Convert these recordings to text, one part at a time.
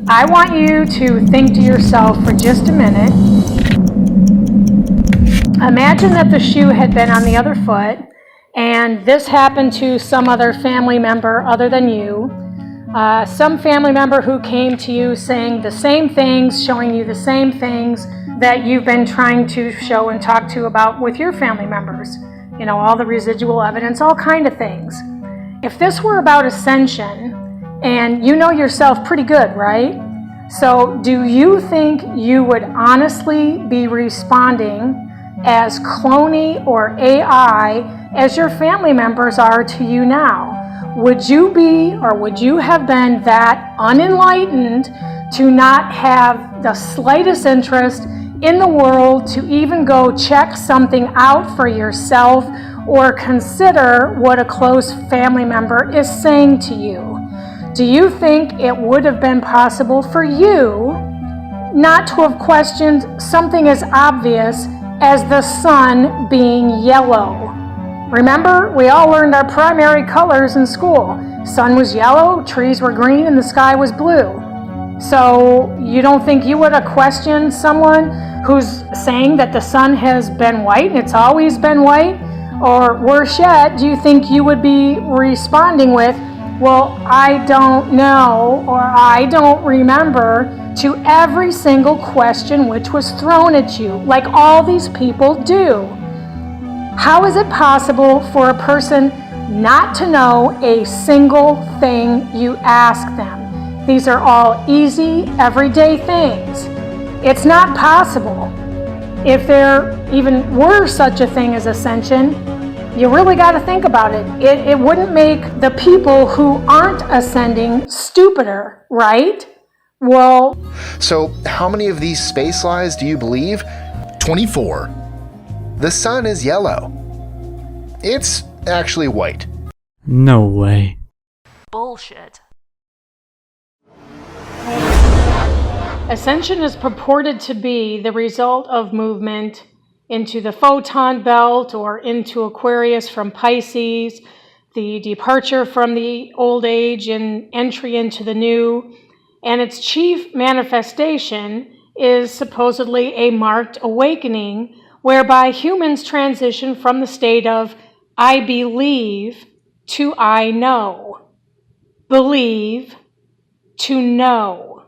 I want you to think to yourself for just a minute. Imagine that the shoe had been on the other foot, and this happened to some other family member other than you. Some family member who came to you saying the same things, showing you the same things that you've been trying to show and talk to about with your family members. You know, all the residual evidence, all kind of things. If this were about ascension, and you know yourself pretty good, right? So do you think you would honestly be responding as cloney or AI as your family members are to you now? Would you be, or would you have been that unenlightened to not have the slightest interest in the world to even go check something out for yourself or consider what a close family member is saying to you? Do you think it would have been possible for you not to have questioned something as obvious as the sun being yellow? Remember, we all learned our primary colors in school. Sun was yellow, trees were green, and the sky was blue. So you don't think you would have questioned someone who's saying that the sun has been white and it's always been white? Or worse yet, do you think you would be responding with, well, I don't know, or I don't remember, to every single question which was thrown at you, like all these people do? How is it possible for a person not to know a single thing you ask them? These are all easy, everyday things. It's not possible. If there even were such a thing as ascension, you really got to think about it. It wouldn't make the people who aren't ascending stupider, right? Well... So, how many of these space lies do you believe? 24. The sun is yellow. It's actually white. No way. Bullshit. Ascension is purported to be the result of movement into the photon belt or into Aquarius from Pisces, the departure from the old age and entry into the new, and its chief manifestation is supposedly a marked awakening whereby humans transition from the state of I believe to I know. Believe to know.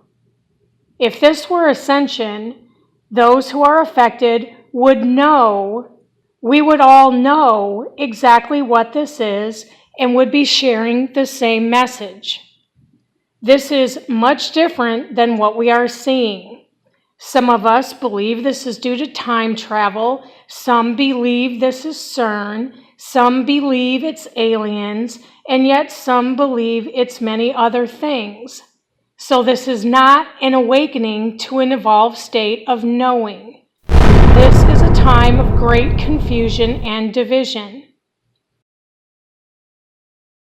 If this were ascension, those who are affected would know, we would all know exactly what this is and would be sharing the same message. This is much different than what we are seeing. Some of us believe this is due to time travel, some believe this is CERN, some believe it's aliens, and yet some believe it's many other things. So this is not an awakening to an evolved state of knowing. This is a time of great confusion and division.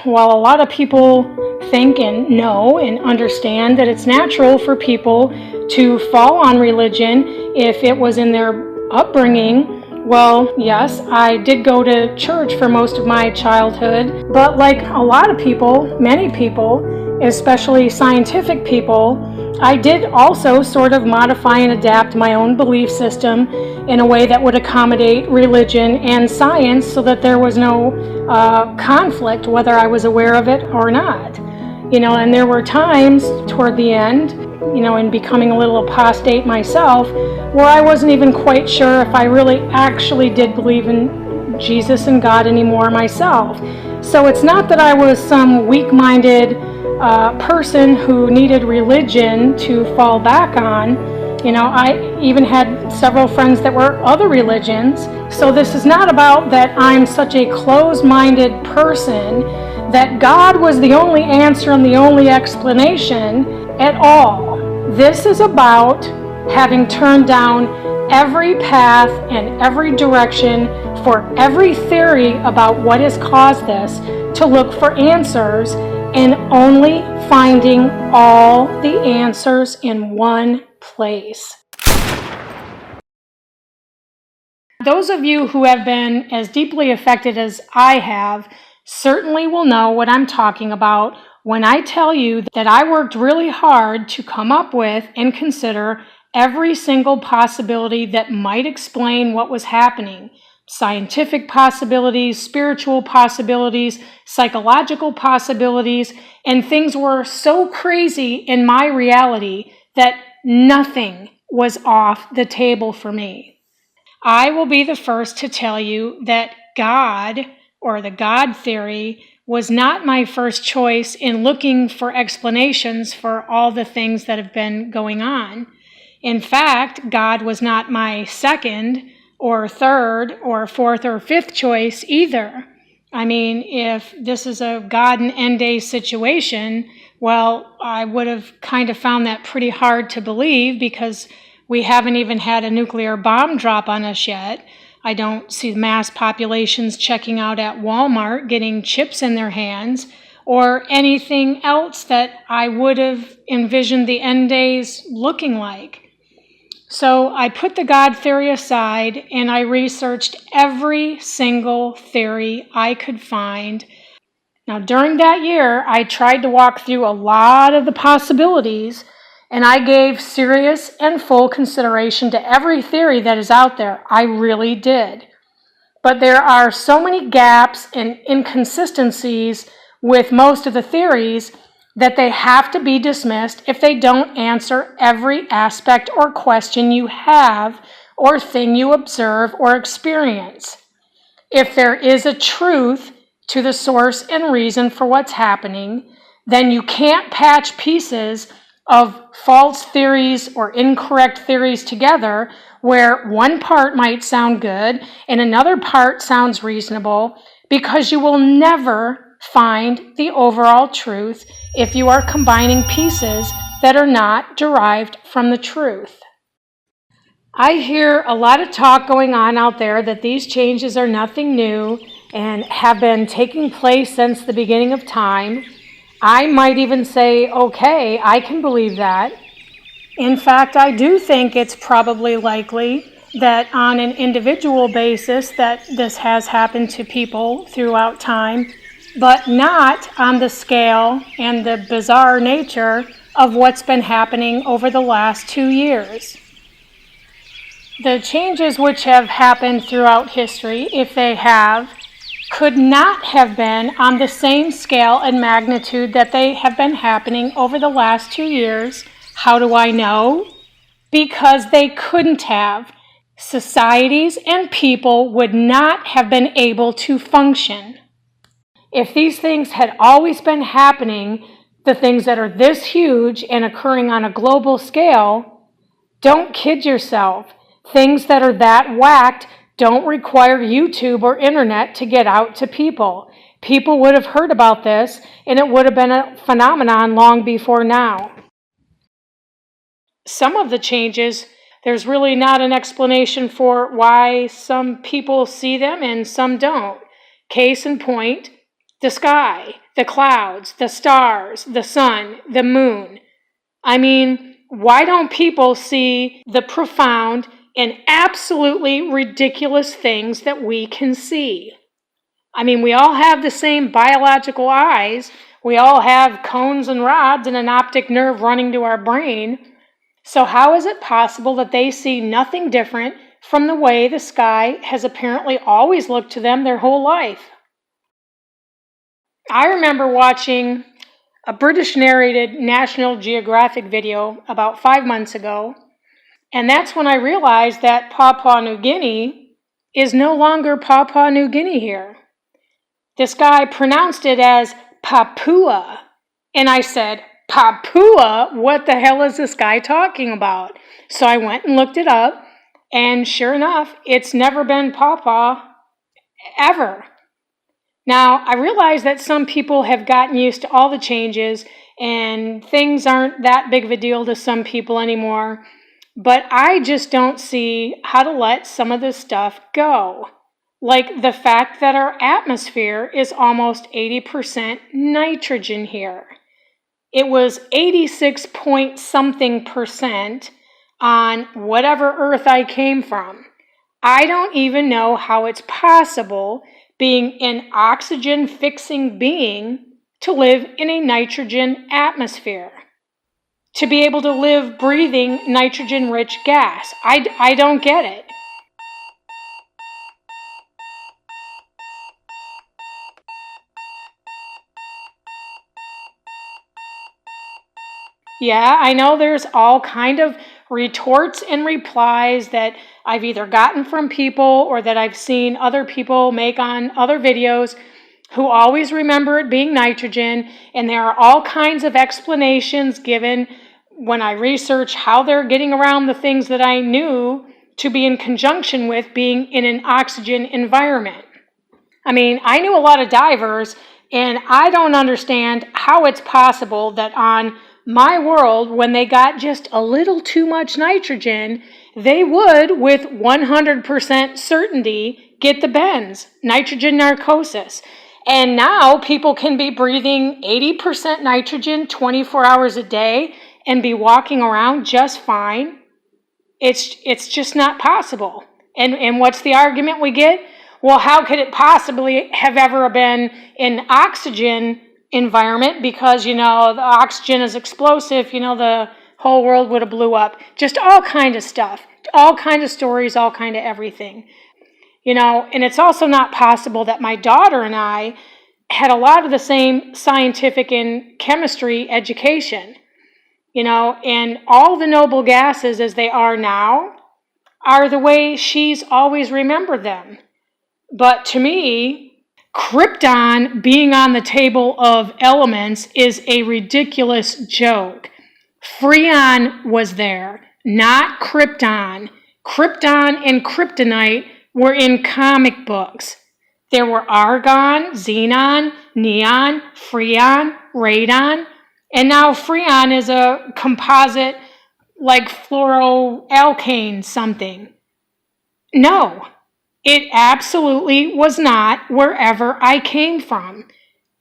While a lot of people think and know and understand that it's natural for people to fall on religion if it was in their upbringing, well, yes, I did go to church for most of my childhood, but like a lot of people, many people, especially scientific people, I did also sort of modify and adapt my own belief system in a way that would accommodate religion and science so that there was no conflict, whether I was aware of it or not. You know, and there were times toward the end, you know, in becoming a little apostate myself, where I wasn't even quite sure if I really actually did believe in Jesus and God anymore myself. So it's not that I was some weak-minded person who needed religion to fall back on. You know, I even had several friends that were other religions. So this is not about that I'm such a closed-minded person, that God was the only answer and the only explanation at all. This is about having turned down every path and every direction for every theory about what has caused this, to look for answers, and only finding all the answers in one place. Those of you who have been as deeply affected as I have certainly will know what I'm talking about when I tell you that I worked really hard to come up with and consider every single possibility that might explain what was happening. Scientific possibilities, spiritual possibilities, psychological possibilities, and things were so crazy in my reality that nothing was off the table for me. I will be the first to tell you that God, or the God theory, was not my first choice in looking for explanations for all the things that have been going on. In fact, God was not my second or third or fourth or fifth choice either. I mean, if this is a God and end day situation, well, I would have kind of found that pretty hard to believe because we haven't even had a nuclear bomb drop on us yet. I don't see mass populations checking out at Walmart getting chips in their hands or anything else that I would have envisioned the end days looking like. So I put the God theory aside and I researched every single theory I could find. Now, during that year, I tried to walk through a lot of the possibilities, and I gave serious and full consideration to every theory that is out there. I really did. But there are so many gaps and inconsistencies with most of the theories that they have to be dismissed if they don't answer every aspect or question you have or thing you observe or experience. If there is a truth to the source and reason for what's happening, then you can't patch pieces of false theories or incorrect theories together where one part might sound good and another part sounds reasonable, because you will never find the overall truth if you are combining pieces that are not derived from the truth. I hear a lot of talk going on out there that these changes are nothing new and have been taking place since the beginning of time. I might even say, okay, I can believe that. In fact, I do think it's probably likely that on an individual basis that this has happened to people throughout time, but not on the scale and the bizarre nature of what's been happening over the last 2 years. The changes which have happened throughout history, if they have, could not have been on the same scale and magnitude that they have been happening over the last 2 years. How do I know? Because they couldn't have. Societies and people would not have been able to function. If these things had always been happening, the things that are this huge and occurring on a global scale, don't kid yourself. Things that are that whacked don't require YouTube or internet to get out to people. People would have heard about this, and it would have been a phenomenon long before now. Some of the changes, there's really not an explanation for why some people see them and some don't. Case in point, the sky, the clouds, the stars, the sun, the moon. I mean, why don't people see the profound and absolutely ridiculous things that we can see? I mean, we all have the same biological eyes. We all have cones and rods and an optic nerve running to our brain. So how is it possible that they see nothing different from the way the sky has apparently always looked to them their whole life? I remember watching a British narrated National Geographic video about 5 months ago, and that's when I realized that Papua New Guinea is no longer Papua New Guinea here. This guy pronounced it as Papua, and I said, Papua? What the hell is this guy talking about? So I went and looked it up, and sure enough, it's never been Papua ever. Now, I realize that some people have gotten used to all the changes, and things aren't that big of a deal to some people anymore, but I just don't see how to let some of this stuff go. Like the fact that our atmosphere is almost 80% nitrogen here. It was 86 point something percent on whatever Earth I came from. I don't even know how it's possible, being an oxygen-fixing being, to live in a nitrogen atmosphere, to be able to live breathing nitrogen-rich gas. I don't get it. Yeah, I know there's all kind of retorts and replies that I've either gotten from people or that I've seen other people make on other videos who always remember it being nitrogen, and there are all kinds of explanations given when I research how they're getting around the things that I knew to be in conjunction with being in an oxygen environment. I mean, I knew a lot of divers, and I don't understand how it's possible that on my world, when they got just a little too much nitrogen, they would, with 100% certainty, get the bends, nitrogen narcosis. And now people can be breathing 80% nitrogen 24 hours a day and be walking around just fine. It's just not possible. And what's the argument we get? Well, how could it possibly have ever been an oxygen environment? Because, the oxygen is explosive, the whole world would have blew up. Just all kind of stuff, all kind of stories, all kind of everything. And it's also not possible that my daughter and I had a lot of the same scientific and chemistry education, and all the noble gases as they are now are the way she's always remembered them. But to me, Krypton being on the table of elements is a ridiculous joke. Freon was there, not Krypton. Krypton and kryptonite were in comic books. There were argon, xenon, neon, freon, radon, and now freon is a composite like fluoroalkane something. No. It absolutely was not wherever I came from.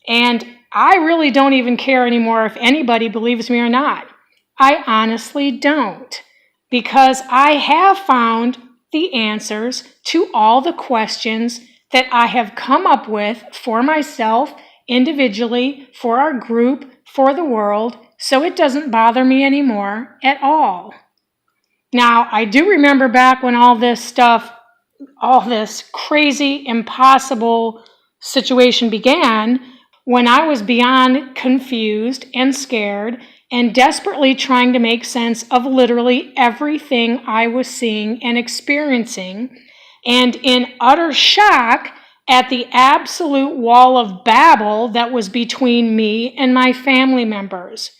And I really don't even care anymore if anybody believes me or not. I honestly don't. Because I have found the answers to all the questions that I have come up with for myself, individually, for our group, for the world, so it doesn't bother me anymore at all. Now, I do remember back when all this crazy, impossible situation began, when I was beyond confused and scared and desperately trying to make sense of literally everything I was seeing and experiencing, and in utter shock at the absolute wall of Babel that was between me and my family members.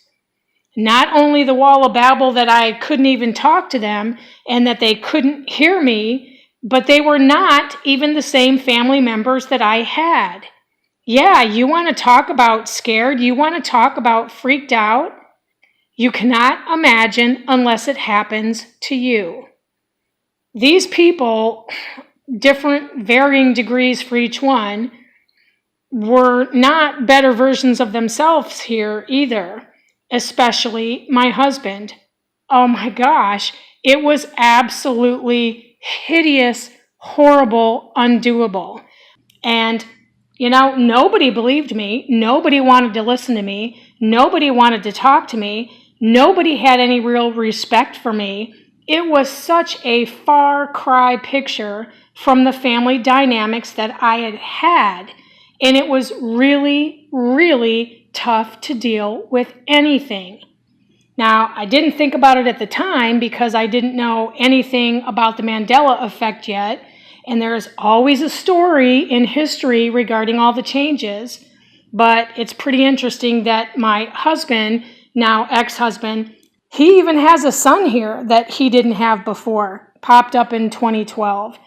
Not only the wall of Babel that I couldn't even talk to them and that they couldn't hear me, but they were not even the same family members that I had. Yeah, you want to talk about scared? You want to talk about freaked out? You cannot imagine unless it happens to you. These people, different varying degrees for each one, were not better versions of themselves here either, especially my husband. Oh my gosh, it was absolutely hideous, horrible, undoable. And, nobody believed me. Nobody wanted to listen to me. Nobody wanted to talk to me. Nobody had any real respect for me. It was such a far cry picture from the family dynamics that I had had. And it was really, really tough to deal with anything. Now, I didn't think about it at the time because I didn't know anything about the Mandela effect yet, and there's always a story in history regarding all the changes, but it's pretty interesting that my husband, now ex-husband, he even has a son here that he didn't have before, popped up in 2012.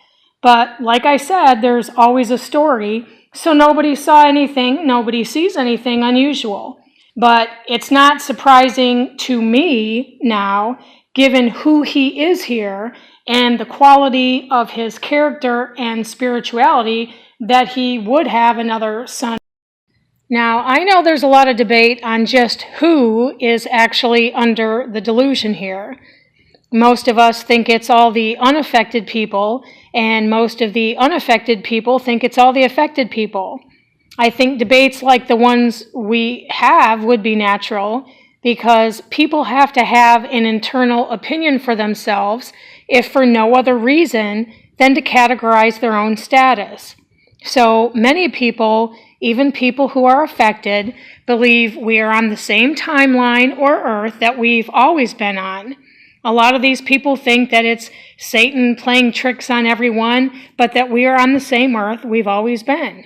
But like I said, there's always a story, so nobody saw anything, nobody sees anything unusual. But it's not surprising to me now, given who he is here and the quality of his character and spirituality, that he would have another son. Now, I know there's a lot of debate on just who is actually under the delusion here. Most of us think it's all the unaffected people, and most of the unaffected people think it's all the affected people. I think debates like the ones we have would be natural because people have to have an internal opinion for themselves, if for no other reason than to categorize their own status. So many people, even people who are affected, believe we are on the same timeline or earth that we've always been on. A lot of these people think that it's Satan playing tricks on everyone, but that we are on the same earth we've always been.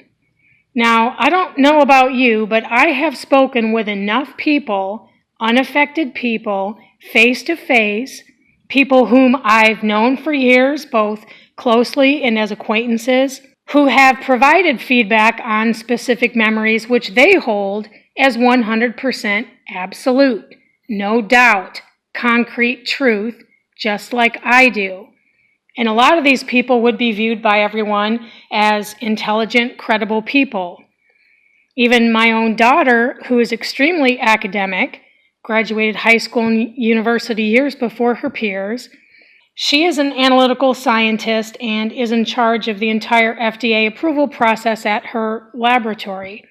Now, I don't know about you, but I have spoken with enough people, unaffected people, face to face, people whom I've known for years, both closely and as acquaintances, who have provided feedback on specific memories which they hold as 100% absolute, no doubt, concrete truth, just like I do. And a lot of these people would be viewed by everyone as intelligent, credible people. Even my own daughter, who is extremely academic, graduated high school and university years before her peers, she is an analytical scientist and is in charge of the entire FDA approval process at her laboratory.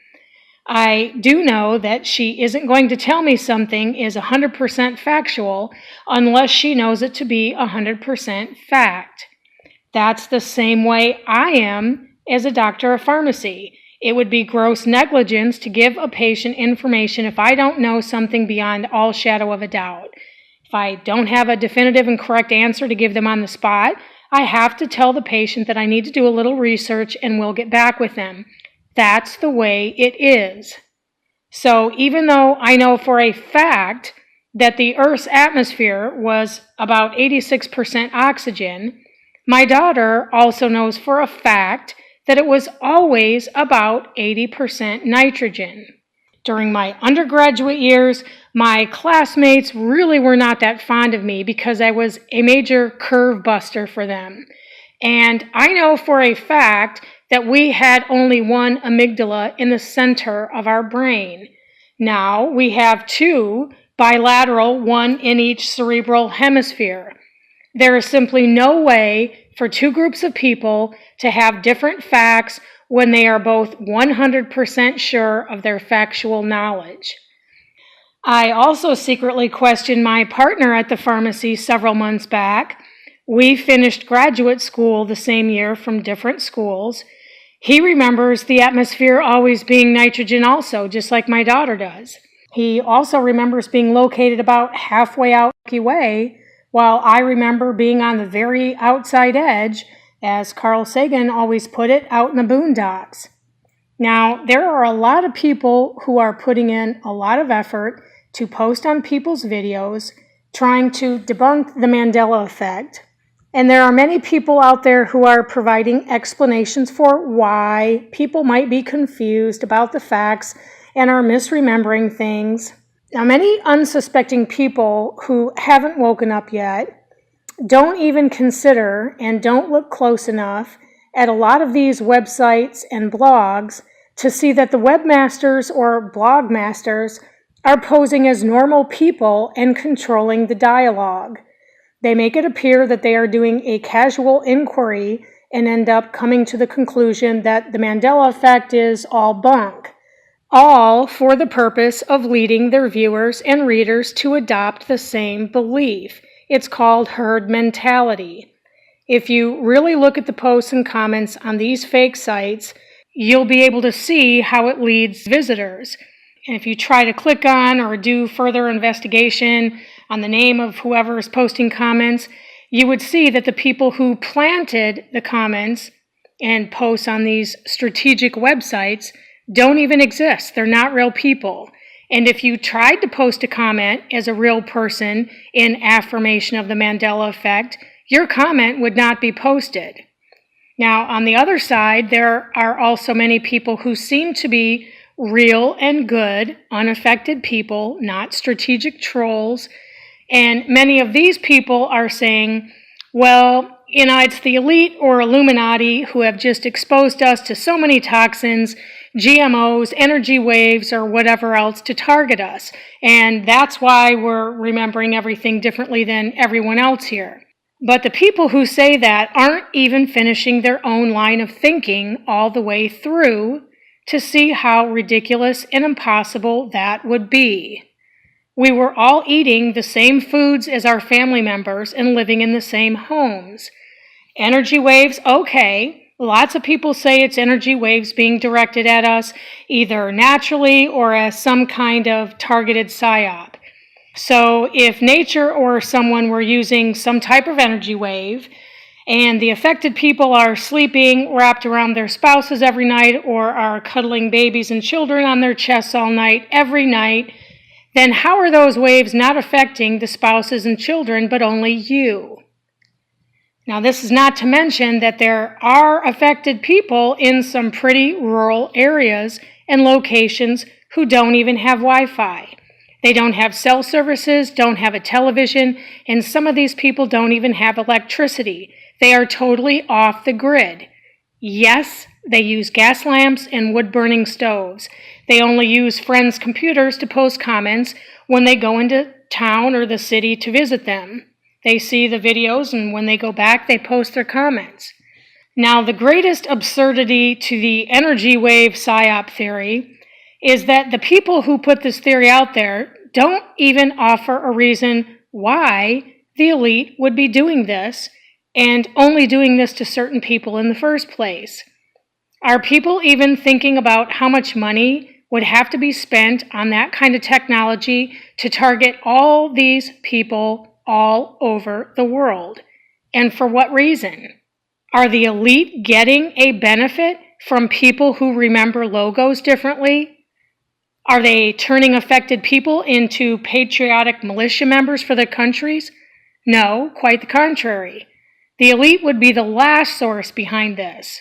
I do know that she isn't going to tell me something is 100% factual unless she knows it to be 100% fact. That's the same way I am as a doctor of pharmacy. It would be gross negligence to give a patient information if I don't know something beyond all shadow of a doubt. If I don't have a definitive and correct answer to give them on the spot, I have to tell the patient that I need to do a little research and we'll get back with them. That's the way it is. So even though I know for a fact that the Earth's atmosphere was about 86% oxygen, my daughter also knows for a fact that it was always about 80% nitrogen. During my undergraduate years, my classmates really were not that fond of me because I was a major curve buster for them. And I know for a fact that we had only one amygdala in the center of our brain. Now we have two bilateral, one in each cerebral hemisphere. There is simply no way for two groups of people to have different facts when they are both 100% sure of their factual knowledge. I also secretly questioned my partner at the pharmacy several months back. We finished graduate school the same year from different schools. He remembers the atmosphere always being nitrogen also, just like my daughter does. He also remembers being located about halfway out the Milky Way, while I remember being on the very outside edge, as Carl Sagan always put it, out in the boondocks. Now, there are a lot of people who are putting in a lot of effort to post on people's videos, trying to debunk the Mandela effect. And there are many people out there who are providing explanations for why people might be confused about the facts and are misremembering things. Now, many unsuspecting people who haven't woken up yet don't even consider and don't look close enough at a lot of these websites and blogs to see that the webmasters or blog masters are posing as normal people and controlling the dialogue. They make it appear that they are doing a casual inquiry and end up coming to the conclusion that the Mandela effect is all bunk, all for the purpose of leading their viewers and readers to adopt the same belief. It's called herd mentality. If you really look at the posts and comments on these fake sites, you'll be able to see how it leads visitors. And if you try to click on or do further investigation on the name of whoever is posting comments, you would see that the people who planted the comments and posts on these strategic websites don't even exist. They're not real people. And if you tried to post a comment as a real person in affirmation of the Mandela effect, your comment would not be posted. Now, on the other side, there are also many people who seem to be real and good, unaffected people, not strategic trolls. And many of these people are saying, well, it's the elite or Illuminati who have just exposed us to so many toxins, GMOs, energy waves, or whatever else to target us. And that's why we're remembering everything differently than everyone else here. But the people who say that aren't even finishing their own line of thinking all the way through to see how ridiculous and impossible that would be. We were all eating the same foods as our family members and living in the same homes. Energy waves, okay. Lots of people say it's energy waves being directed at us, either naturally or as some kind of targeted PSYOP. So if nature or someone were using some type of energy wave, and the affected people are sleeping wrapped around their spouses every night or are cuddling babies and children on their chests all night, every night, then how are those waves not affecting the spouses and children but only you? Now, this is not to mention that there are affected people in some pretty rural areas and locations who don't even have Wi-Fi. They don't have cell services, don't have a television, and some of these people don't even have electricity. They are totally off the grid. Yes, they use gas lamps and wood-burning stoves. They only use friends' computers to post comments when they go into town or the city to visit them. They see the videos, and when they go back, they post their comments. Now, the greatest absurdity to the energy wave PSYOP theory is that the people who put this theory out there don't even offer a reason why the elite would be doing this, and only doing this to certain people in the first place. Are people even thinking about how much money would have to be spent on that kind of technology to target all these people all over the world? And for what reason? Are the elite getting a benefit from people who remember logos differently? Are they turning affected people into patriotic militia members for their countries? No, quite the contrary. The elite would be the last source behind this.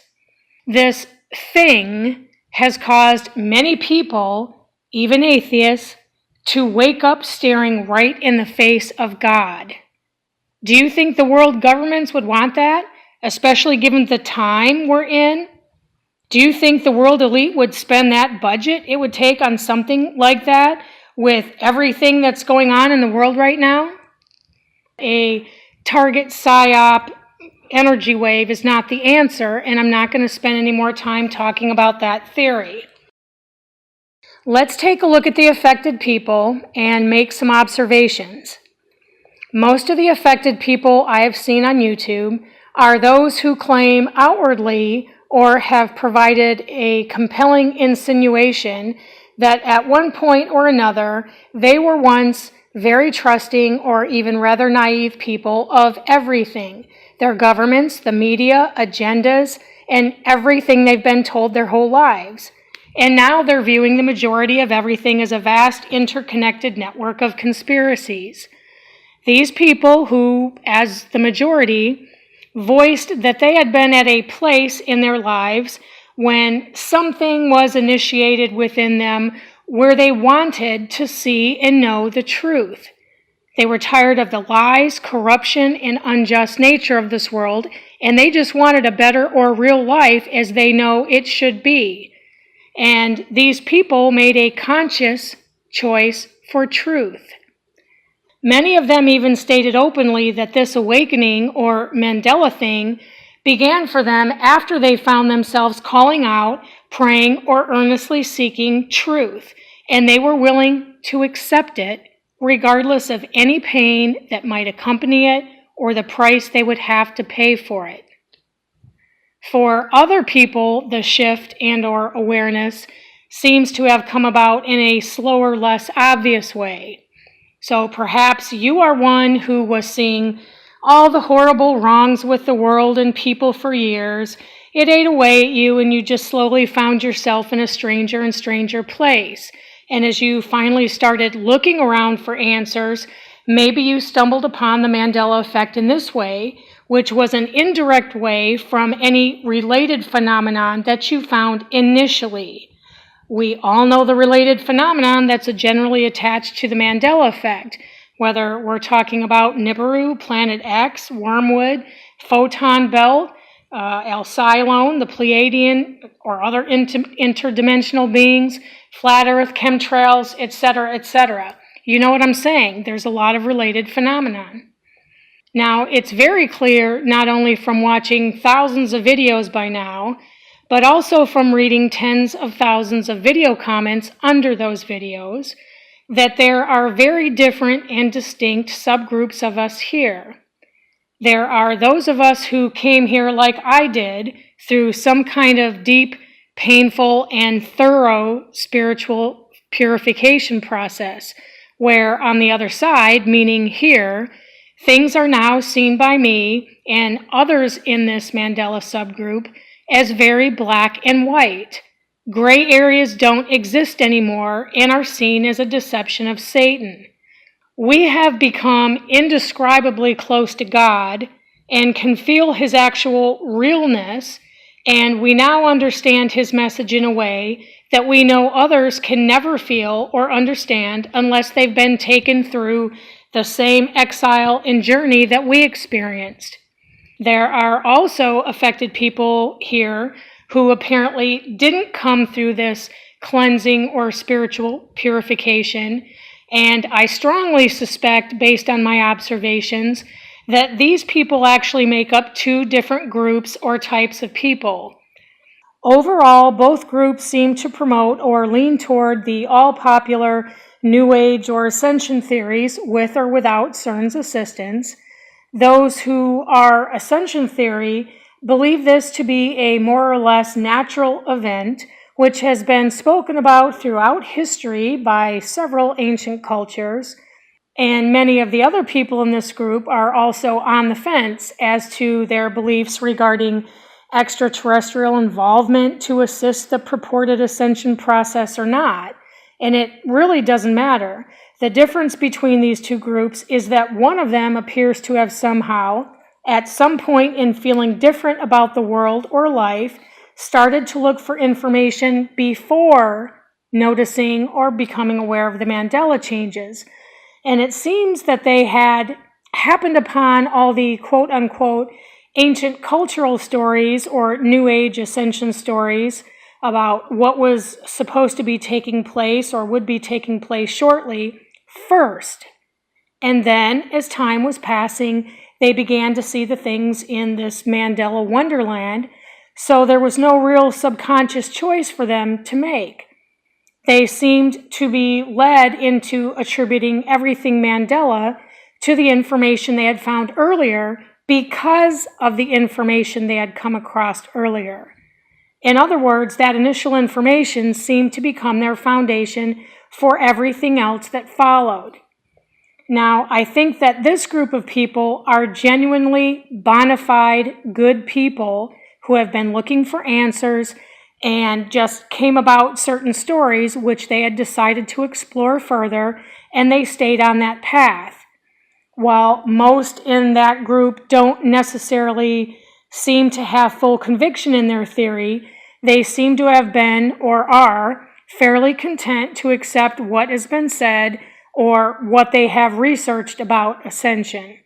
This thing has caused many people, even atheists, to wake up staring right in the face of God. Do you think the world governments would want that, especially given the time we're in? Do you think the world elite would spend that budget it would take on something like that with everything that's going on in the world right now? A target PSYOP energy wave is not the answer, and I'm not going to spend any more time talking about that theory. Let's take a look at the affected people and make some observations. Most of the affected people I have seen on YouTube are those who claim outwardly or have provided a compelling insinuation that at one point or another they were once very trusting or even rather naive people of everything. Their governments, the media, agendas, and everything they've been told their whole lives. And now they're viewing the majority of everything as a vast interconnected network of conspiracies. These people who, as the majority, voiced that they had been at a place in their lives when something was initiated within them where they wanted to see and know the truth. They were tired of the lies, corruption, and unjust nature of this world, and they just wanted a better or real life as they know it should be. And these people made a conscious choice for truth. Many of them even stated openly that this awakening or Mandela thing began for them after they found themselves calling out, praying, or earnestly seeking truth, and they were willing to accept it regardless of any pain that might accompany it or the price they would have to pay for it. For other people, the shift and/or awareness seems to have come about in a slower, less obvious way. So perhaps you are one who was seeing all the horrible wrongs with the world and people for years. It ate away at you and you just slowly found yourself in a stranger and stranger place. And as you finally started looking around for answers, maybe you stumbled upon the Mandela effect in this way, which was an indirect way from any related phenomenon that you found initially. We all know the related phenomenon that's generally attached to the Mandela effect, whether we're talking about Nibiru, Planet X, Wormwood, Photon Belt, Alcylone, the Pleiadian, or other interdimensional beings, flat Earth, chemtrails, etc., etc. You know what I'm saying? There's a lot of related phenomenon. Now, it's very clear, not only from watching thousands of videos by now, but also from reading tens of thousands of video comments under those videos, that there are very different and distinct subgroups of us here. There are those of us who came here like I did through some kind of deep, painful, and thorough spiritual purification process, where on the other side, meaning here, things are now seen by me and others in this Mandela subgroup as very black and white. Gray areas don't exist anymore and are seen as a deception of Satan. We have become indescribably close to God and can feel his actual realness, and we now understand his message in a way that we know others can never feel or understand unless they've been taken through the same exile and journey that we experienced. There are also affected people here who apparently didn't come through this cleansing or spiritual purification, and I strongly suspect, based on my observations, that these people actually make up two different groups or types of people. Overall, both groups seem to promote or lean toward the all-popular New Age or Ascension theories with or without CERN's assistance. Those who are Ascension theory believe this to be a more or less natural event, which has been spoken about throughout history by several ancient cultures, and many of the other people in this group are also on the fence as to their beliefs regarding extraterrestrial involvement to assist the purported ascension process or not. And it really doesn't matter. The difference between these two groups is that one of them appears to have somehow, at some point in feeling different about the world or life, started to look for information before noticing or becoming aware of the Mandela changes. And it seems that they had happened upon all the quote-unquote ancient cultural stories or New Age ascension stories about what was supposed to be taking place or would be taking place shortly first. And then, as time was passing, they began to see the things in this Mandela wonderland, so there was no real subconscious choice for them to make. They seemed to be led into attributing everything Mandela to the information they had found earlier because of the information they had come across earlier. In other words, that initial information seemed to become their foundation for everything else that followed. Now, I think that this group of people are genuinely bona fide good people who have been looking for answers and just came about certain stories which they had decided to explore further, and they stayed on that path. While most in that group don't necessarily seem to have full conviction in their theory, they seem to have been or are fairly content to accept what has been said or what they have researched about Ascension.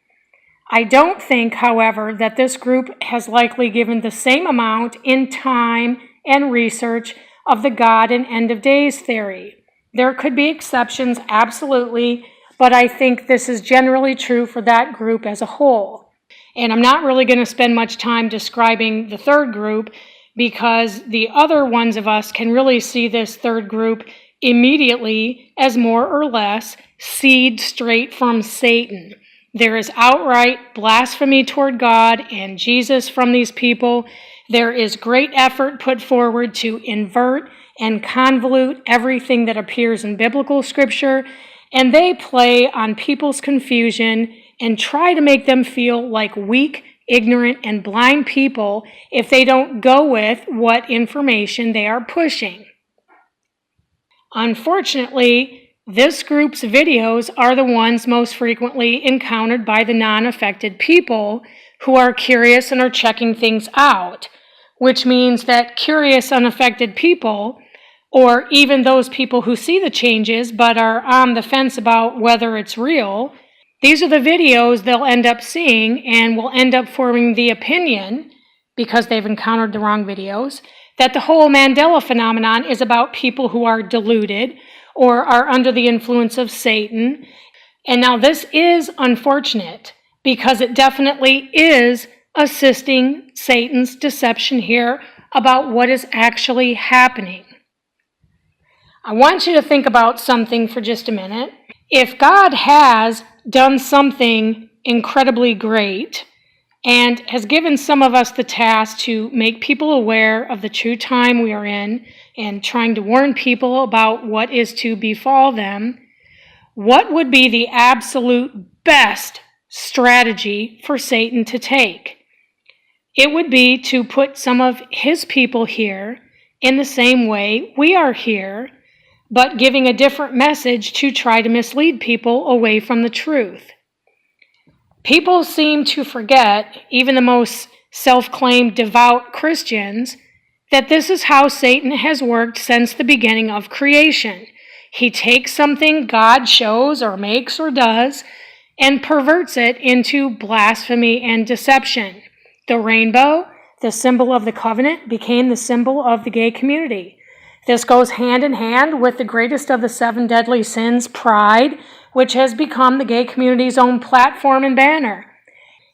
I don't think, however, that this group has likely given the same amount in time and research of the God and end of days theory. There could be exceptions, absolutely, but I think this is generally true for that group as a whole. And I'm not really going to spend much time describing the third group because the other ones of us can really see this third group immediately as more or less seed straight from Satan. There is outright blasphemy toward God and Jesus from these people. There is great effort put forward to invert and convolute everything that appears in biblical scripture, and they play on people's confusion and try to make them feel like weak, ignorant, and blind people if they don't go with what information they are pushing. Unfortunately, this group's videos are the ones most frequently encountered by the non-affected people who are curious and are checking things out, which means that curious, unaffected people, or even those people who see the changes but are on the fence about whether it's real, these are the videos they'll end up seeing and will end up forming the opinion, because they've encountered the wrong videos, that the whole Mandela phenomenon is about people who are deluded or are under the influence of Satan. And now this is unfortunate because it definitely is assisting Satan's deception here about what is actually happening. I want you to think about something for just a minute. If God has done something incredibly great and has given some of us the task to make people aware of the true time we are in and trying to warn people about what is to befall them, what would be the absolute best strategy for Satan to take? It would be to put some of his people here in the same way we are here, but giving a different message to try to mislead people away from the truth. People seem to forget, even the most self-claimed devout Christians, that this is how Satan has worked since the beginning of creation. He takes something God shows or makes or does and perverts it into blasphemy and deception. The rainbow, the symbol of the covenant, became the symbol of the gay community. This goes hand in hand with the greatest of the 7 deadly sins, pride, which has become the gay community's own platform and banner.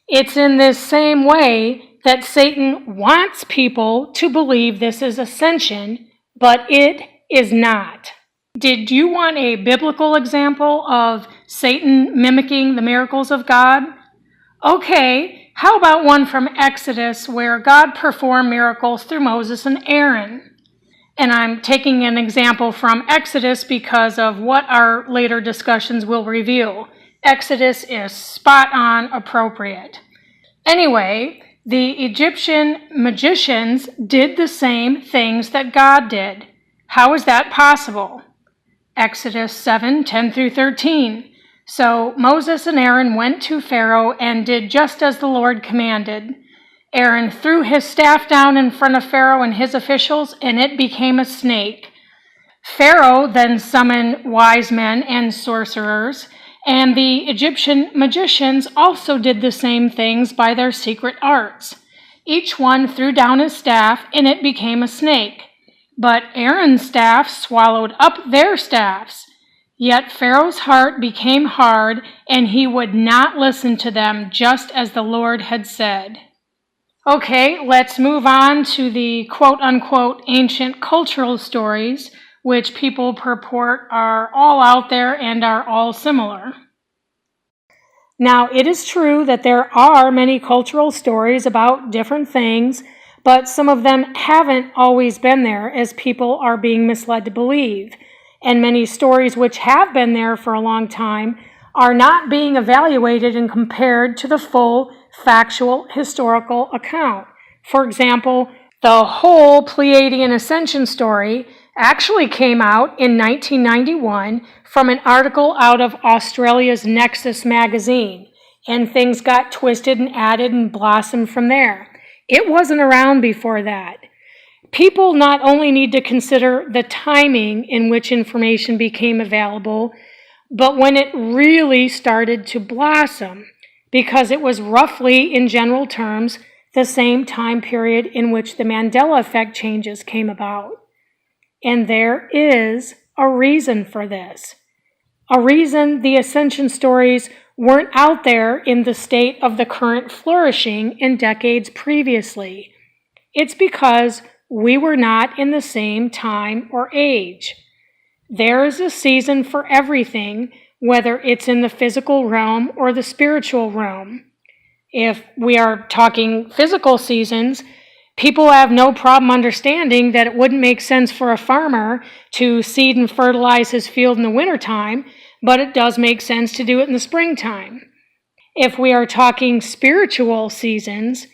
It's in this same way that Satan wants people to believe this is Ascension, but it is not. Did you want a biblical example of Satan mimicking the miracles of God? Okay, how about one from Exodus where God performed miracles through Moses and Aaron? And I'm taking an example from Exodus because of what our later discussions will reveal. Exodus is spot on appropriate. Anyway, the Egyptian magicians did the same things that God did. How is that possible? Exodus 7:10 through 13. So Moses and Aaron went to Pharaoh and did just as the Lord commanded. Aaron threw his staff down in front of Pharaoh and his officials, and it became a snake. Pharaoh then summoned wise men and sorcerers, and the Egyptian magicians also did the same things by their secret arts. Each one threw down his staff, and it became a snake. But Aaron's staff swallowed up their staffs. Yet Pharaoh's heart became hard, and he would not listen to them, just as the Lord had said. Okay, let's move on to the quote-unquote ancient cultural stories, which people purport are all out there and are all similar. Now, it is true that there are many cultural stories about different things, but some of them haven't always been there, as people are being misled to believe. And many stories which have been there for a long time are not being evaluated and compared to the full factual historical account. For example, the whole Pleiadian Ascension story actually came out in 1991 from an article out of Australia's Nexus magazine, and things got twisted and added and blossomed from there. It wasn't around before that. People not only need to consider the timing in which information became available, but when it really started to blossom, because it was roughly, in general terms, the same time period in which the Mandela effect changes came about. And there is a reason for this. A reason the Ascension stories weren't out there in the state of the current flourishing in decades previously. It's because we were not in the same time or age. There is a season for everything, whether it's in the physical realm or the spiritual realm. If we are talking physical seasons, people have no problem understanding that it wouldn't make sense for a farmer to seed and fertilize his field in the wintertime, but it does make sense to do it in the springtime. If we are talking spiritual seasons,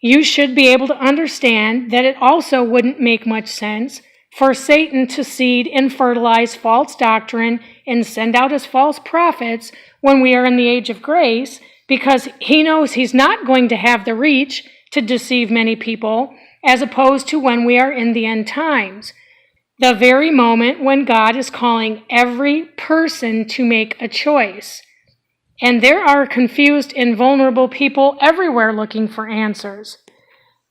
you should be able to understand that it also wouldn't make much sense for Satan to seed and fertilize false doctrine and send out his false prophets when we are in the age of grace, because he knows he's not going to have the reach to deceive many people, as opposed to when we are in the end times, the very moment when God is calling every person to make a choice. And there are confused and vulnerable people everywhere looking for answers.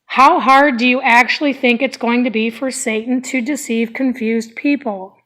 How hard do you actually think it's going to be for Satan to deceive confused people?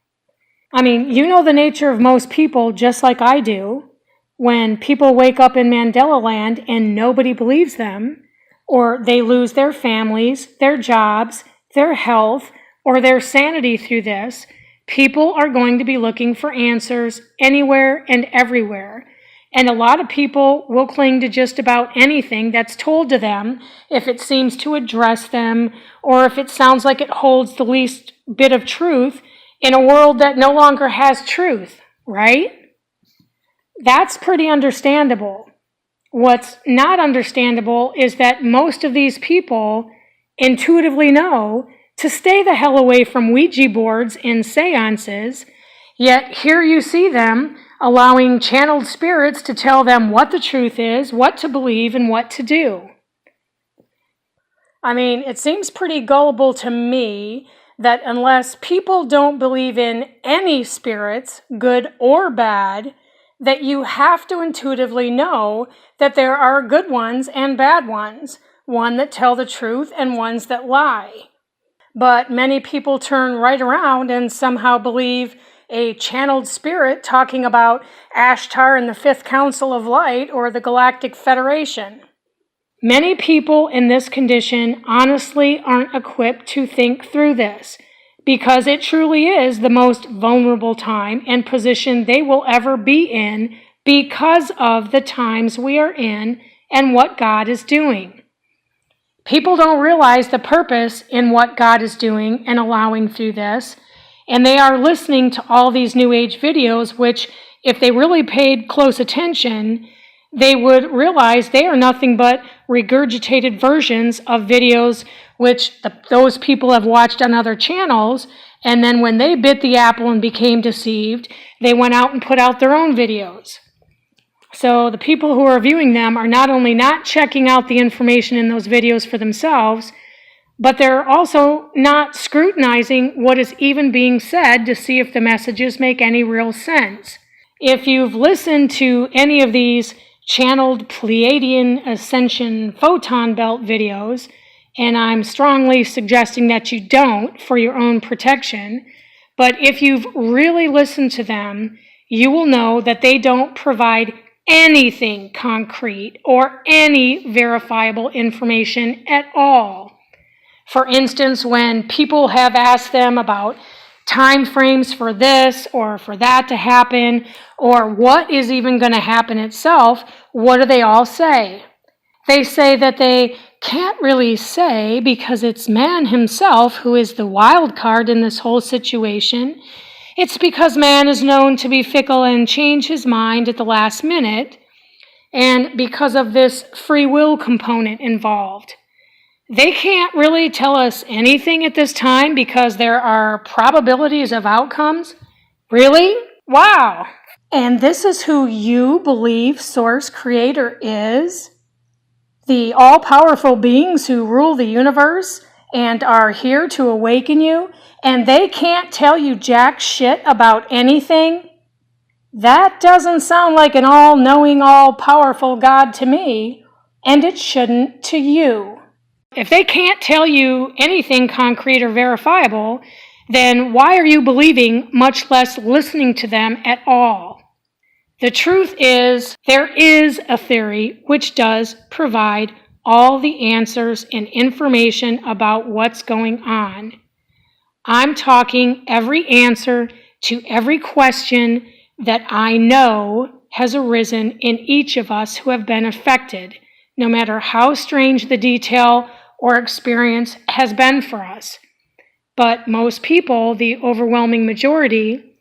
I mean, you know the nature of most people just like I do. When people wake up in Mandela land and nobody believes them, or they lose their families, their jobs, their health, or their sanity through this, people are going to be looking for answers anywhere and everywhere. And a lot of people will cling to just about anything that's told to them if it seems to address them or if it sounds like it holds the least bit of truth in a world that no longer has truth, right? That's pretty understandable. What's not understandable is that most of these people intuitively know to stay the hell away from Ouija boards and seances, yet here you see them allowing channeled spirits to tell them what the truth is, what to believe, and what to do. I mean, it seems pretty gullible to me that unless people don't believe in any spirits, good or bad, that you have to intuitively know that there are good ones and bad ones, one that tell the truth and ones that lie. But many people turn right around and somehow believe a channeled spirit talking about Ashtar and the Fifth Council of Light or the Galactic Federation. Many people in this condition honestly aren't equipped to think through this, because it truly is the most vulnerable time and position they will ever be in because of the times we are in and what God is doing. People don't realize the purpose in what God is doing and allowing through this, and they are listening to all these New Age videos, which, if they really paid close attention, they would realize they are nothing but regurgitated versions of videos which those people have watched on other channels, and then when they bit the apple and became deceived, they went out and put out their own videos. So the people who are viewing them are not only not checking out the information in those videos for themselves, but they're also not scrutinizing what is even being said to see if the messages make any real sense. If you've listened to any of these channeled Pleiadian Ascension photon belt videos, and I'm strongly suggesting that you don't for your own protection, but if you've really listened to them, you will know that they don't provide anything concrete or any verifiable information at all. For instance, when people have asked them about time frames for this or for that to happen, or what is even going to happen itself, what do they all say? They say that they can't really say because it's man himself who is the wild card in this whole situation. It's because man is known to be fickle and change his mind at the last minute, and because of this free will component involved. They can't really tell us anything at this time because there are probabilities of outcomes. Really? Wow. And this is who you believe Source Creator is? The all-powerful beings who rule the universe and are here to awaken you, and they can't tell you jack shit about anything? That doesn't sound like an all-knowing, all-powerful God to me, and it shouldn't to you. If they can't tell you anything concrete or verifiable, then why are you believing, much less listening to them at all? The truth is, there is a theory which does provide all the answers and information about what's going on. I'm talking every answer to every question that I know has arisen in each of us who have been affected, no matter how strange the detail or experience has been for us. But most people, the overwhelming majority,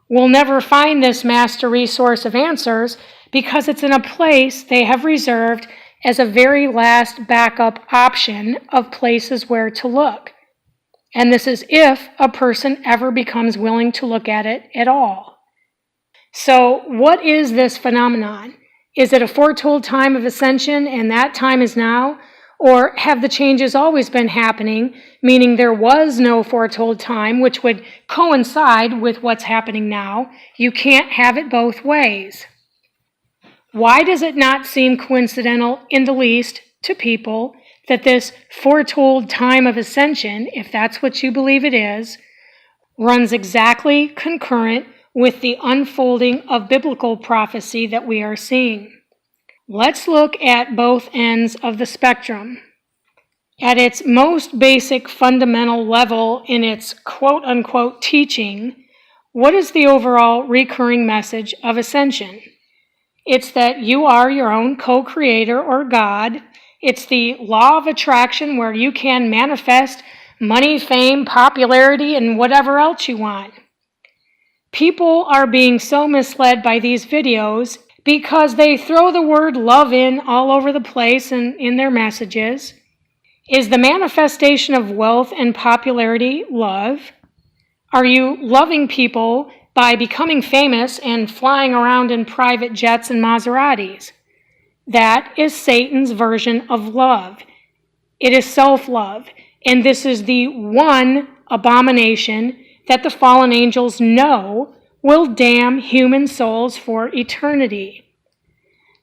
will never find this master resource of answers because it's in a place they have reserved as a very last backup option of places where to look. And this is if a person ever becomes willing to look at it at all. So what is this phenomenon? Is it a foretold time of ascension and that time is now? Or have the changes always been happening, meaning there was no foretold time, which would coincide with what's happening now? You can't have it both ways. Why does it not seem coincidental in the least to people that this foretold time of ascension, if that's what you believe it is, runs exactly concurrent with the unfolding of biblical prophecy that we are seeing? Let's look at both ends of the spectrum. At its most basic fundamental level in its quote-unquote teaching, what is the overall recurring message of Ascension? It's that you are your own co-creator or God. It's the law of attraction where you can manifest money, fame, popularity, and whatever else you want. People are being so misled by these videos because they throw the word love in all over the place and in their messages. Is the manifestation of wealth and popularity love? Are you loving people by becoming famous and flying around in private jets and Maseratis? That is Satan's version of love. It is self-love, and this is the one abomination that the fallen angels know will damn human souls for eternity.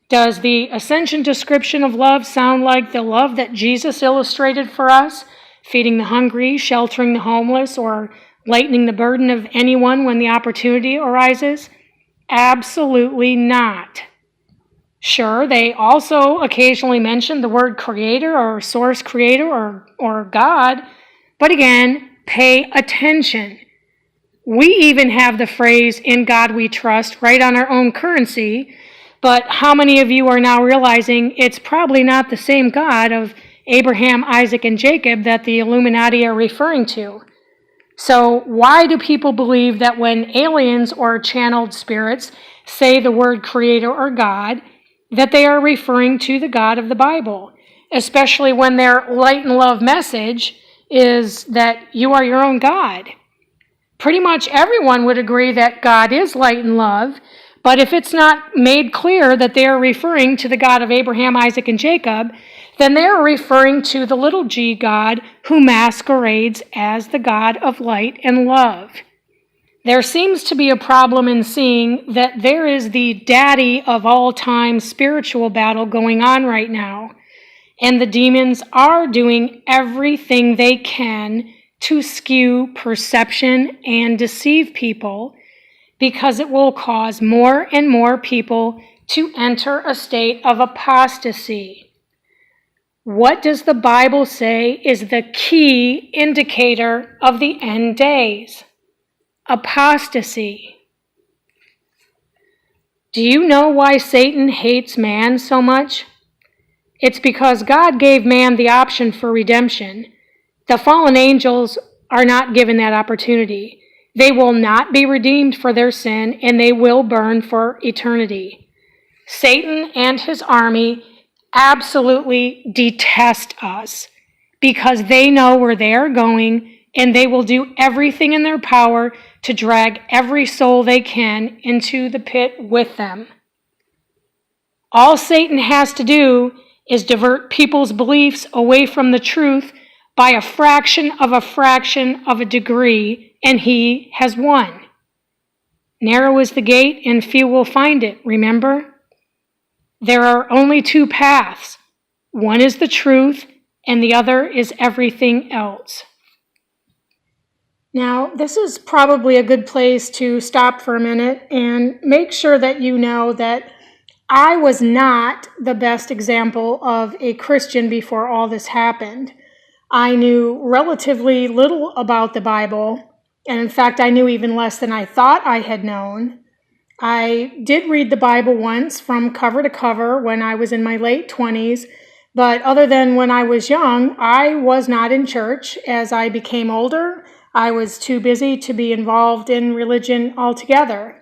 Does the Ascension description of love sound like the love that Jesus illustrated for us, feeding the hungry, sheltering the homeless, or lightening the burden of anyone when the opportunity arises? Absolutely not. Sure, they also occasionally mention the word creator or source creator or God, but again, pay attention. We even have the phrase, "In God we trust," right on our own currency, but how many of you are now realizing it's probably not the same God of Abraham, Isaac, and Jacob that the Illuminati are referring to? So why do people believe that when aliens or channeled spirits say the word creator or God, that they are referring to the God of the Bible, especially when their light and love message is that you are your own God? Pretty much everyone would agree that God is light and love, but if it's not made clear that they are referring to the God of Abraham, Isaac, and Jacob, then they are referring to the little g God who masquerades as the God of light and love. There seems to be a problem in seeing that there is the daddy of all time spiritual battle going on right now, and the demons are doing everything they can to skew perception and deceive people, because it will cause more and more people to enter a state of apostasy. What does the Bible say is the key indicator of the end days? Apostasy. Do you know why Satan hates man so much? It's because God gave man the option for redemption. The fallen angels are not given that opportunity. They will not be redeemed for their sin, and they will burn for eternity. Satan and his army absolutely detest us because they know where they are going, and they will do everything in their power to drag every soul they can into the pit with them. All Satan has to do is divert people's beliefs away from the truth by a fraction of a degree, and he has won. Narrow is the gate, and few will find it, remember? There are only two paths. One is the truth, and the other is everything else. Now, this is probably a good place to stop for a minute and make sure that you know that I was not the best example of a Christian before all this happened. I knew relatively little about the Bible, and in fact, I knew even less than I thought I had known. I did read the Bible once from cover to cover when I was in my late 20s, but other than when I was young, I was not in church. As I became older, I was too busy to be involved in religion altogether.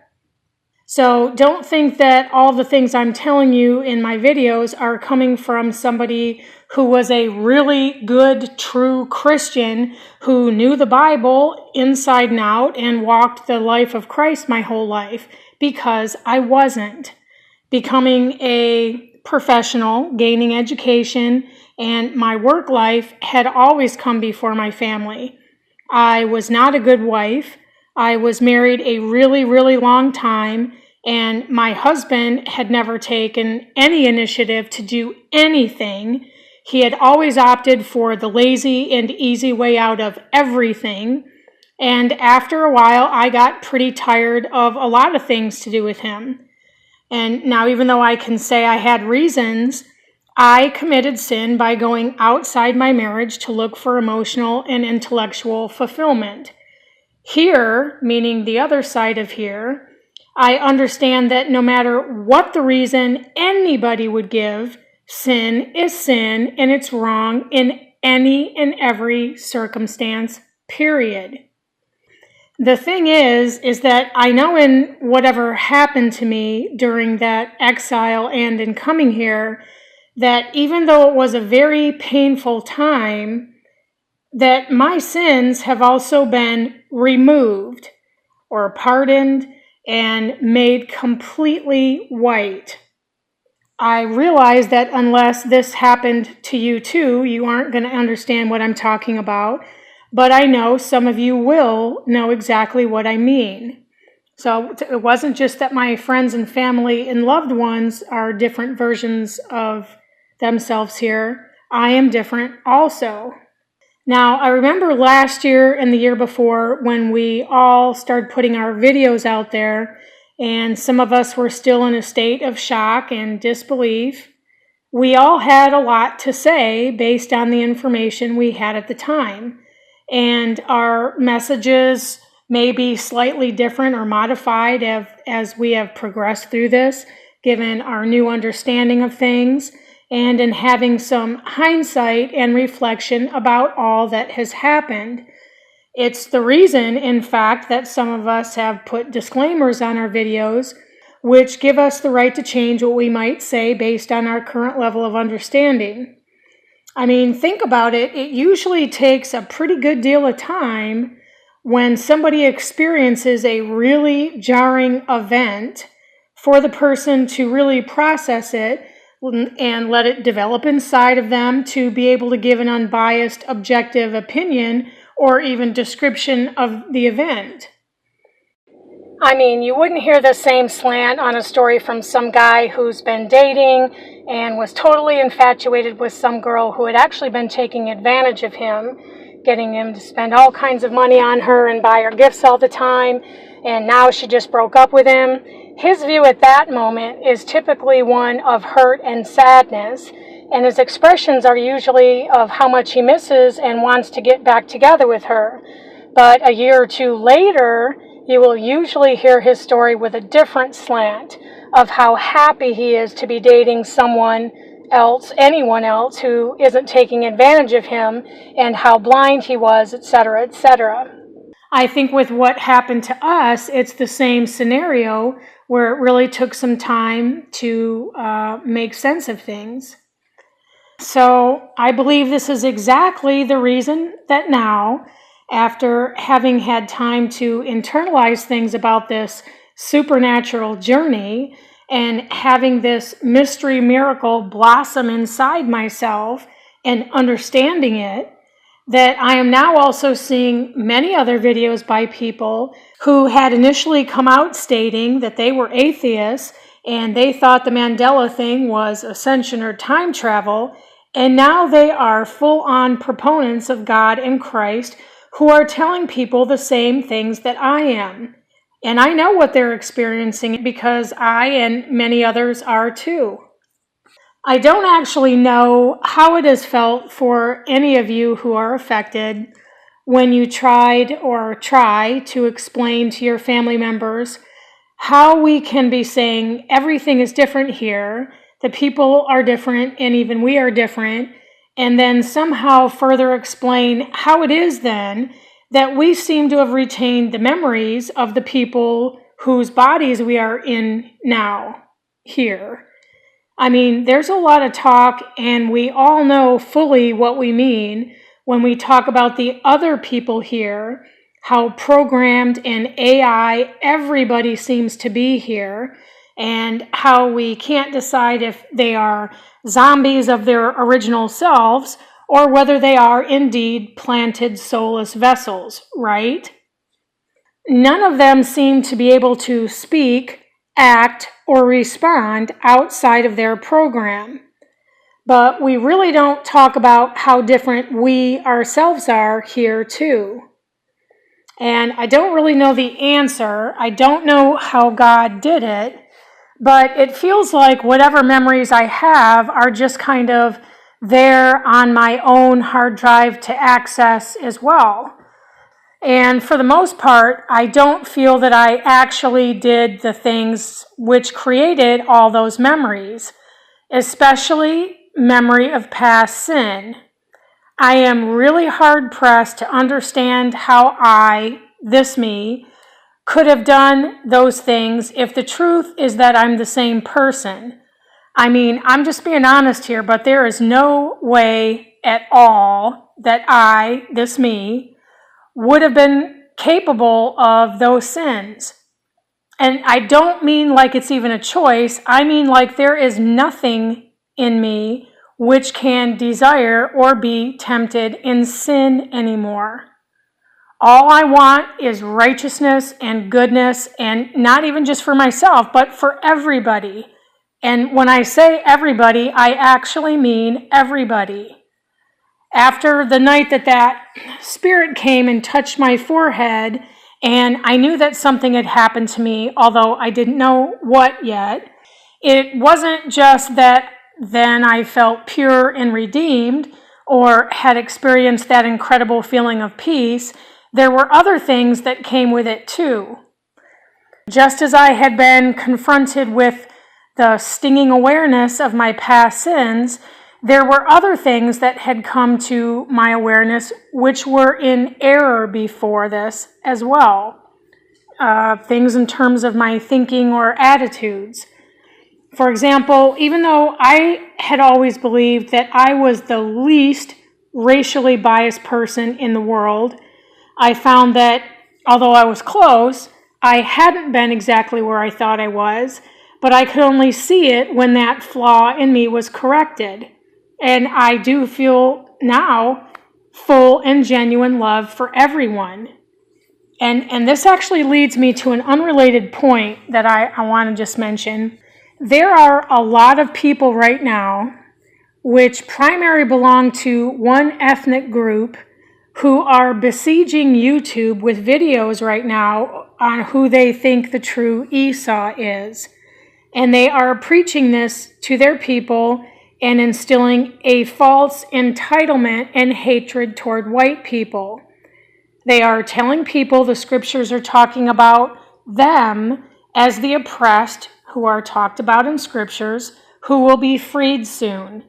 So don't think that all the things I'm telling you in my videos are coming from somebody who was a really good, true Christian who knew the Bible inside and out and walked the life of Christ my whole life, because I wasn't. Becoming a professional, gaining education, and my work life had always come before my family. I was not a good wife. I was married a really, really long time, and my husband had never taken any initiative to do anything. He had always opted for the lazy and easy way out of everything. And after a while, I got pretty tired of a lot of things to do with him. And now, even though I can say I had reasons, I committed sin by going outside my marriage to look for emotional and intellectual fulfillment. Here, meaning the other side of here, I understand that no matter what the reason anybody would give, sin is sin and it's wrong in any and every circumstance, period. The thing is that I know in whatever happened to me during that exile and in coming here, that even though it was a very painful time, that my sins have also been removed or pardoned and made completely white. I realize that unless this happened to you too, you aren't going to understand what I'm talking about, but I know some of you will know exactly what I mean. So it wasn't just that my friends and family and loved ones are different versions of themselves here. I am different also. Now, I remember last year and the year before when we all started putting our videos out there, and some of us were still in a state of shock and disbelief. We all had a lot to say based on the information we had at the time, and our messages may be slightly different or modified as we have progressed through this, given our new understanding of things, and in having some hindsight and reflection about all that has happened. It's the reason, in fact, that some of us have put disclaimers on our videos, which give us the right to change what we might say based on our current level of understanding. I mean, think about it. It usually takes a pretty good deal of time when somebody experiences a really jarring event for the person to really process it and let it develop inside of them to be able to give an unbiased, objective opinion or even description of the event. I mean, you wouldn't hear the same slant on a story from some guy who's been dating and was totally infatuated with some girl who had actually been taking advantage of him, getting him to spend all kinds of money on her and buy her gifts all the time, and now she just broke up with him. His view at that moment is typically one of hurt and sadness, and his expressions are usually of how much he misses and wants to get back together with her. But a year or two later, you will usually hear his story with a different slant of how happy he is to be dating someone else, anyone else who isn't taking advantage of him, and how blind he was, etc., etc. I think with what happened to us, it's the same scenario where it really took some time to make sense of things. So I believe this is exactly the reason that now, after having had time to internalize things about this supernatural journey and having this mystery miracle blossom inside myself and understanding it, that I am now also seeing many other videos by people who had initially come out stating that they were atheists and they thought the Mandela thing was ascension or time travel, and now they are full-on proponents of God and Christ who are telling people the same things that I am. And I know what they're experiencing because I and many others are too. I don't actually know how it has felt for any of you who are affected when you tried or try to explain to your family members how we can be saying everything is different here, the people are different, and even we are different, and then somehow further explain how it is then that we seem to have retained the memories of the people whose bodies we are in now, here. I mean, there's a lot of talk, and we all know fully what we mean when we talk about the other people here, how programmed and AI everybody seems to be here, and how we can't decide if they are zombies of their original selves or whether they are indeed planted soulless vessels, right? None of them seem to be able to speak, act, or respond outside of their program. But we really don't talk about how different we ourselves are here too. And I don't really know the answer. I don't know how God did it, But it feels like whatever memories I have are just kind of there on my own hard drive to access as well. And for the most part, I don't feel that I actually did the things which created all those memories, especially memory of past sin. I am really hard-pressed to understand how me, could have done those things if the truth is that I'm the same person. I mean, I'm just being honest here, but there is no way at all that me, would have been capable of those sins. And I don't mean like it's even a choice. I mean like there is nothing in me which can desire or be tempted in sin anymore. All I want is righteousness and goodness, and not even just for myself, but for everybody. And when I say everybody, I actually mean everybody. After the night that spirit came and touched my forehead, and I knew that something had happened to me, although I didn't know what yet, it wasn't just that then I felt pure and redeemed or had experienced that incredible feeling of peace. There were other things that came with it too. Just as I had been confronted with the stinging awareness of my past sins, there were other things that had come to my awareness which were in error before this as well. Things in terms of my thinking or attitudes. For example, even though I had always believed that I was the least racially biased person in the world, I found that although I was close, I hadn't been exactly where I thought I was, but I could only see it when that flaw in me was corrected. And I do feel now full and genuine love for everyone. And this actually leads me to an unrelated point that I want to just mention. There are a lot of people right now which primarily belong to one ethnic group who are besieging YouTube with videos right now on who they think the true Esau is. And they are preaching this to their people and instilling a false entitlement and hatred toward white people. They are telling people the scriptures are talking about them as the oppressed who are talked about in scriptures, who will be freed soon.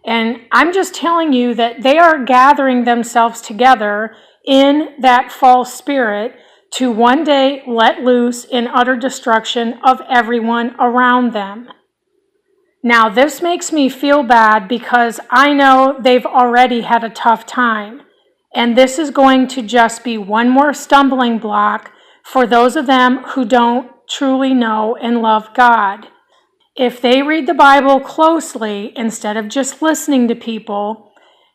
And I'm just telling you that they are gathering themselves together in that false spirit to one day let loose in utter destruction of everyone around them. Now, this makes me feel bad because I know they've already had a tough time, and this is going to just be one more stumbling block for those of them who don't truly know and love God. If they read the Bible closely instead of just listening to people,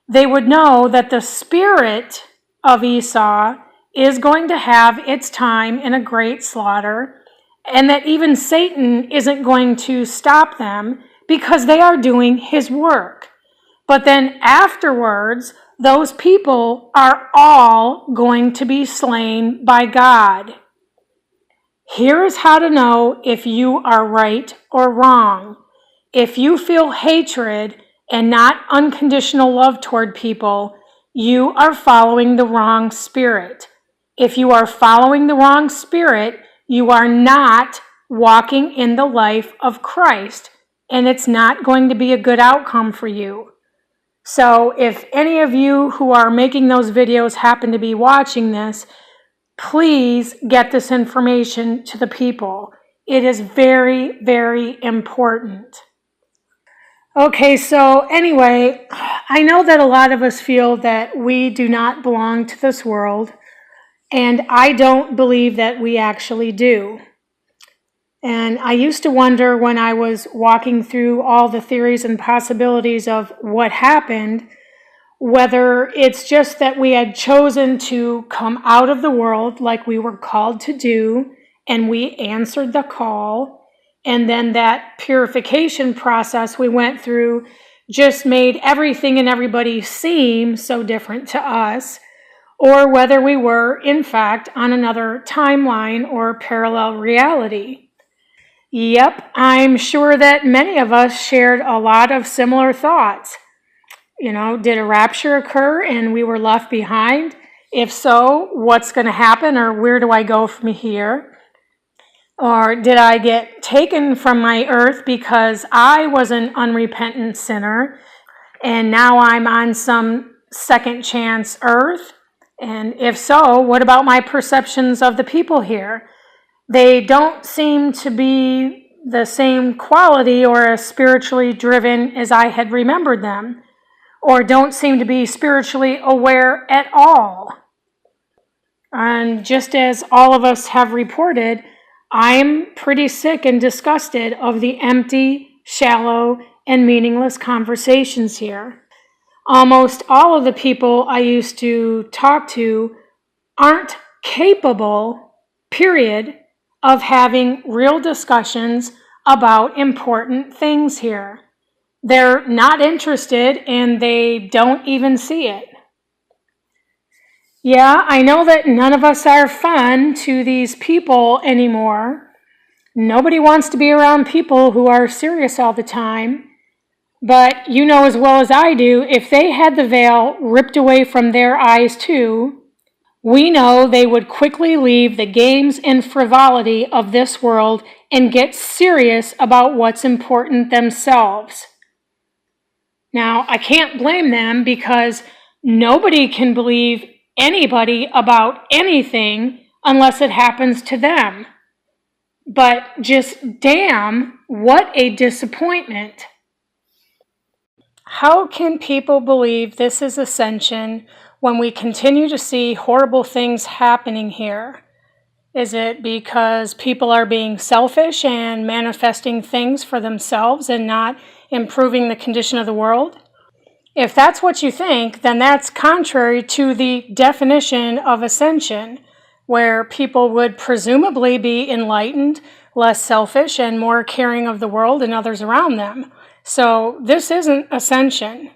they would know that the spirit of Esau is going to have its time in a great slaughter, and that even Satan isn't going to stop them because they are doing his work. But then afterwards, those people are all going to be slain by God. Here is how to know if you are right or wrong. If you feel hatred and not unconditional love toward people, you are following the wrong spirit. If you are following the wrong spirit, you are not walking in the life of Christ, and it's not going to be a good outcome for you. So if any of you who are making those videos happen to be watching this, please get this information to the people. It is very, very important. Okay, so anyway, I know that a lot of us feel that we do not belong to this world, and I don't believe that we actually do. And I used to wonder when I was walking through all the theories and possibilities of what happened, whether it's just that we had chosen to come out of the world like we were called to do, and we answered the call, and then that purification process we went through just made everything and everybody seem so different to us, or whether we were, in fact, on another timeline or parallel reality. Yep, I'm sure that many of us shared a lot of similar thoughts. Did a rapture occur and we were left behind? If so, what's going to happen, or where do I go from here? Or did I get taken from my earth because I was an unrepentant sinner and now I'm on some second chance earth? And if so, what about my perceptions of the people here? They don't seem to be the same quality or as spiritually driven as I had remembered them, or don't seem to be spiritually aware at all. And just as all of us have reported, I'm pretty sick and disgusted of the empty, shallow, and meaningless conversations here. Almost all of the people I used to talk to aren't capable, period, of having real discussions about important things here. They're not interested and they don't even see it. Yeah, I know that none of us are fun to these people anymore. Nobody wants to be around people who are serious all the time. But you know as well as I do, if they had the veil ripped away from their eyes too, we know they would quickly leave the games and frivolity of this world and get serious about what's important themselves. Now, I can't blame them because nobody can believe anybody about anything unless it happens to them. But just damn, what a disappointment. How can people believe this is Ascension when we continue to see horrible things happening here? Is it because people are being selfish and manifesting things for themselves and not improving the condition of the world? If that's what you think, then that's contrary to the definition of Ascension, where people would presumably be enlightened, less selfish, and more caring of the world and others around them. So this isn't Ascension.